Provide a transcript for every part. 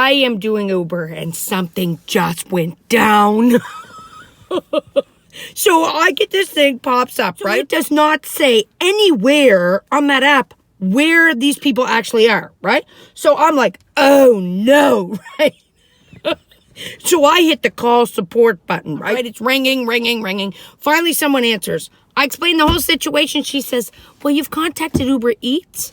I am doing Uber and something just went down. So I get this thing pops up, right? It does not say anywhere on that app where these people actually are, right? So I'm like, oh no, right? So I hit the call support button, right? It's ringing. Finally, someone answers. I explain the whole situation. She says, well, you've contacted Uber Eats?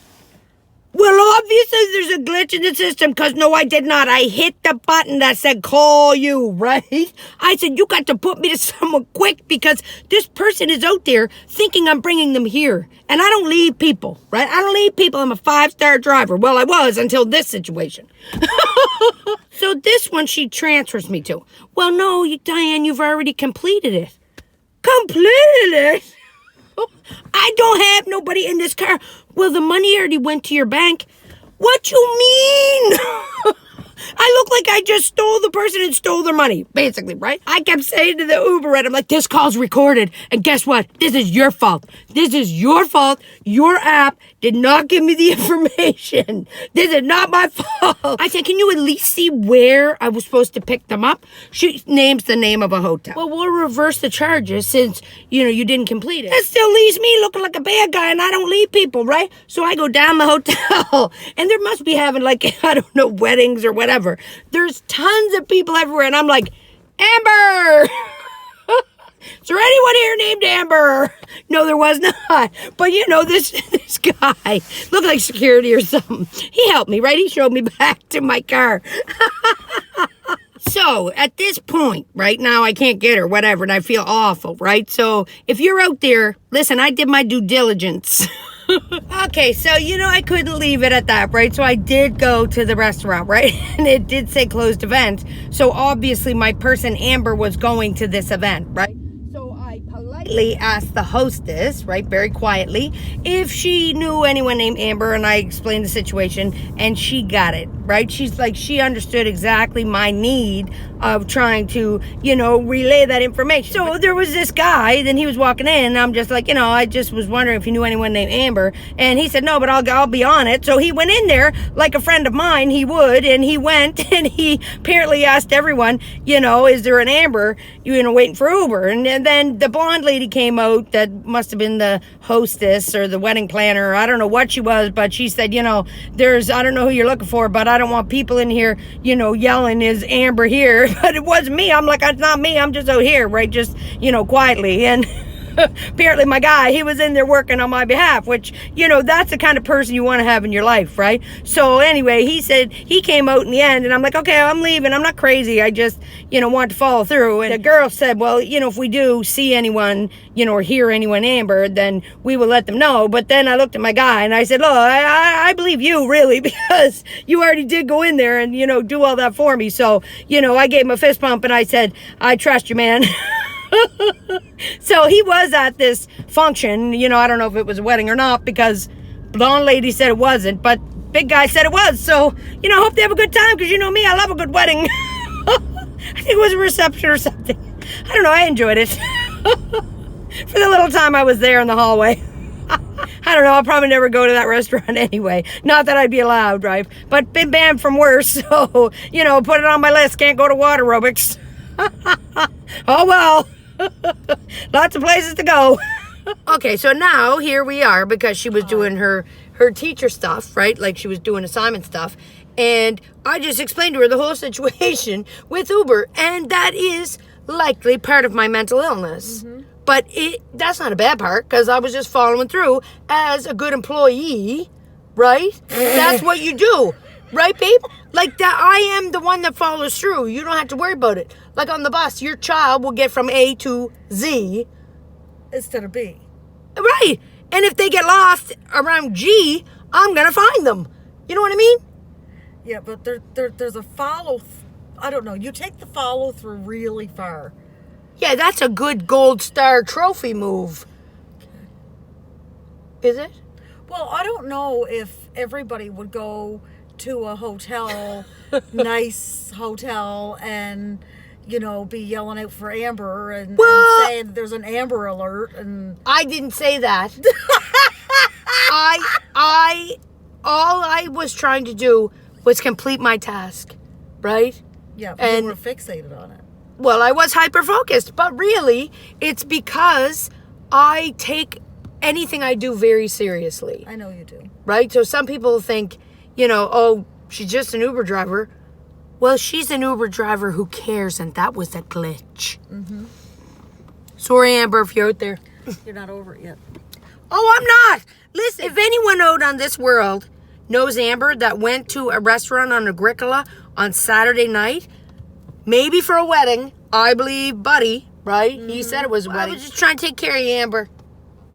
Well, obviously there's a glitch in the system because no, I did not. I hit the button that said call you, right? I said, you got to put me to someone quick because this person is out there thinking I'm bringing them here. And I don't leave people, right? I don't leave people. I'm a 5-star driver. Well, I was until this situation. So this one she transfers me to. Well, no, Diane, you've already completed it. Completed it? I don't have nobody in this car. Well, the money already went to your bank. What you mean? I look like I just stole the person and stole their money, basically, right? I kept saying to the Uber, and I'm like, this call's recorded. And guess what? This is your fault. This is your fault. Your app did not give me the information. This is not my fault. I said, can you at least see where I was supposed to pick them up? She names the name of a hotel. Well, we'll reverse the charges since, you didn't complete it. That still leaves me looking like a bad guy, and I don't leave people, right? So I go down the hotel, and there must be having, I don't know, weddings or whatever. There's tons of people everywhere, and I'm like, Amber! Is there anyone here named Amber? No, there was not. But this guy looked like security or something. He helped me, right? He showed me back to my car. So at this point, right now, I can't get her, whatever, and I feel awful, right? So if you're out there, listen, I did my due diligence. Okay, so, I couldn't leave it at that, right? So I did go to the restaurant, right? And it did say closed event. So obviously my person, Amber, was going to this event, right? So I politely asked the hostess, right, very quietly, if she knew anyone named Amber, and I explained the situation, and she got it, right? She's like, she understood exactly my need of trying to, relay that information. So there was this guy, then he was walking in, and I'm just like, I just was wondering if you knew anyone named Amber, and he said, no, but I'll be on it. So he went in there like a friend of mine, he would, and he went, and he apparently asked everyone, is there an Amber, waiting for Uber? And then the blonde lady came out that must have been the hostess or the wedding planner, I don't know what she was, but she said, there's, I don't know who you're looking for, but I don't want people in here, yelling, is Amber here? But it wasn't me. I'm like, it's not me. I'm just out here, right? Just, quietly. And apparently my guy, he was in there working on my behalf, which, that's the kind of person you want to have in your life, right? So anyway, he said he came out in the end, and I'm like, okay, I'm leaving. I'm not crazy. I just, want to follow through. And the girl said, well, if we do see anyone, or hear anyone Amber, then we will let them know. But then I looked at my guy and I said, look, I believe you really, because you already did go in there and, do all that for me. So, I gave him a fist pump and I said, I trust you, man. So he was at this function, I don't know if it was a wedding or not, because blonde lady said it wasn't, but big guy said it was. So, hope they have a good time, because me, I love a good wedding. I think it was a reception or something. I don't know, I enjoyed it. For the little time I was there in the hallway. I don't know, I'll probably never go to that restaurant anyway. Not that I'd be allowed, right? But been banned from worse, so, put it on my list, can't go to water aerobics. Oh well. Lots of places to go. Okay, so now here we are, because she was doing her teacher stuff, right? Like she was doing assignment stuff. And I just explained to her the whole situation with Uber. And that is likely part of my mental illness. Mm-hmm. But that's not a bad part, because I was just following through as a good employee, right? That's what you do. Right, babe? Like that, I am the one that follows through. You don't have to worry about it. Like on the bus, your child will get from A to Z instead of B. Right. And if they get lost around G, I'm going to find them. You know what I mean? Yeah, but there's a follow. I don't know. You take the follow through really far. Yeah, that's a good gold star trophy move. Is it? Well, I don't know if everybody would go to a hotel, nice hotel, and be yelling out for Amber and saying there's an Amber alert. And I didn't say that. All I was trying to do was complete my task. right? Yeah, And- you were fixated on it. Well, I was hyper-focused, but really, it's because I take anything I do very seriously, I know you do. right? So some people think, oh, she's just an Uber driver. Well, she's an Uber driver who cares, and that was a glitch. Mm-hmm. Sorry, Amber, if you're out there. You're not over it yet. Oh, I'm not. Listen, if anyone out on this world knows Amber that went to a restaurant on Agricola on Saturday night, maybe for a wedding, I believe Buddy, right? He said it was a wedding. I was just trying to take care of you, Amber.